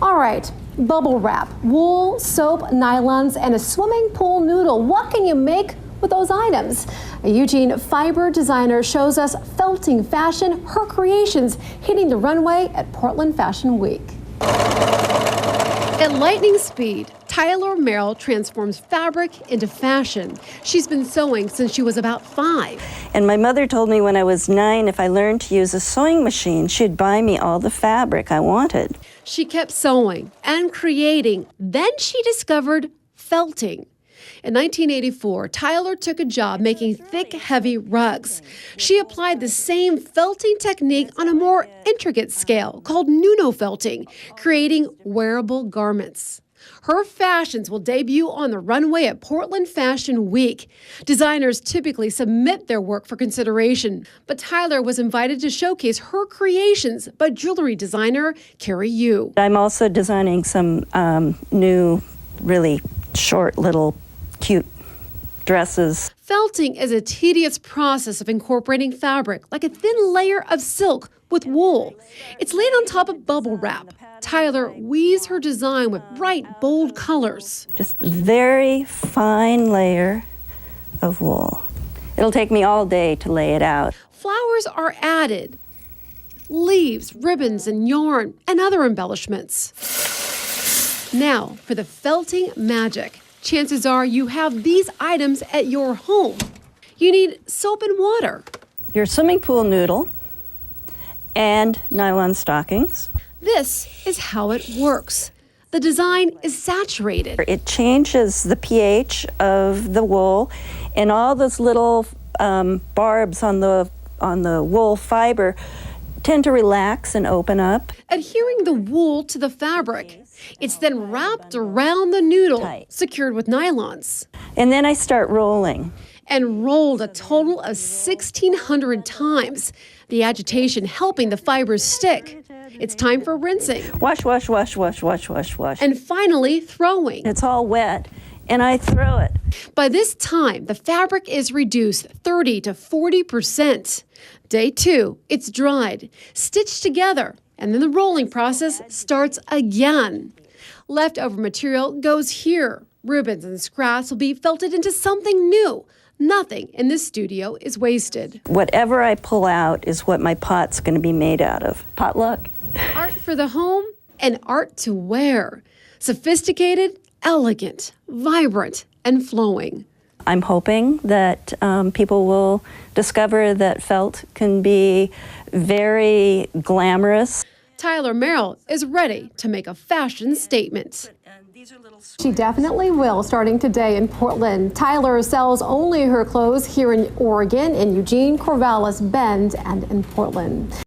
All right, bubble wrap, wool, soap, nylons, and a swimming pool noodle. What can you make with those items? A Eugene fiber designer shows us felting fashion, her creations hitting the runway at Portland Fashion Week. At lightning speed, Tyler Merrill transforms fabric into fashion. She's been sewing since she was about 5. And my mother told me when I was 9, if I learned to use a sewing machine, she'd buy me all the fabric I wanted. She kept sewing and creating. Then she discovered felting. In 1984, Tyler took a job making thick, heavy rugs. She applied the same felting technique on a more intricate scale called nuno-felting, creating wearable garments. Her fashions will debut on the runway at Portland Fashion Week. Designers typically submit their work for consideration, but Tyler was invited to showcase her creations by jewelry designer Carrie Yu. I'm also designing some new, really short little cute dresses. Felting is a tedious process of incorporating fabric, like a thin layer of silk with wool. It's laid on top of bubble wrap. Tyler weaves her design with bright, bold colors. Just a very fine layer of wool. It'll take me all day to lay it out. Flowers are added, leaves, ribbons, and yarn, and other embellishments. Now, for the felting magic. Chances are you have these items at your home. You need soap and water, Your swimming pool noodle, and nylon stockings. This is how it works. The design is saturated. It changes the pH of the wool, and all those little barbs on the wool fiber tend to relax and open up. Adhering the wool to the fabric. It's then wrapped around the noodle, secured with nylons. And then I start rolling. And rolled a total of 1,600 times, the agitation helping the fibers stick. It's time for rinsing. Wash, wash, wash, wash, wash, wash, wash. And finally, throwing. It's all wet, and I throw it. By this time, the fabric is reduced 30 to 40%. Day 2, it's dried, stitched together, and then the rolling process starts again. Leftover material goes here. Ribbons and scraps will be felted into something new. Nothing in this studio is wasted. Whatever I pull out is what my pot's going to be made out of. Potluck. Art for the home and art to wear. Sophisticated, elegant, vibrant, and flowing. I'm hoping that people will discover that felt can be very glamorous. Tyler Merrill is ready to make a fashion statement. She definitely will, starting today in Portland. Tyler sells only her clothes here in Oregon, in Eugene, Corvallis, Bend, and in Portland.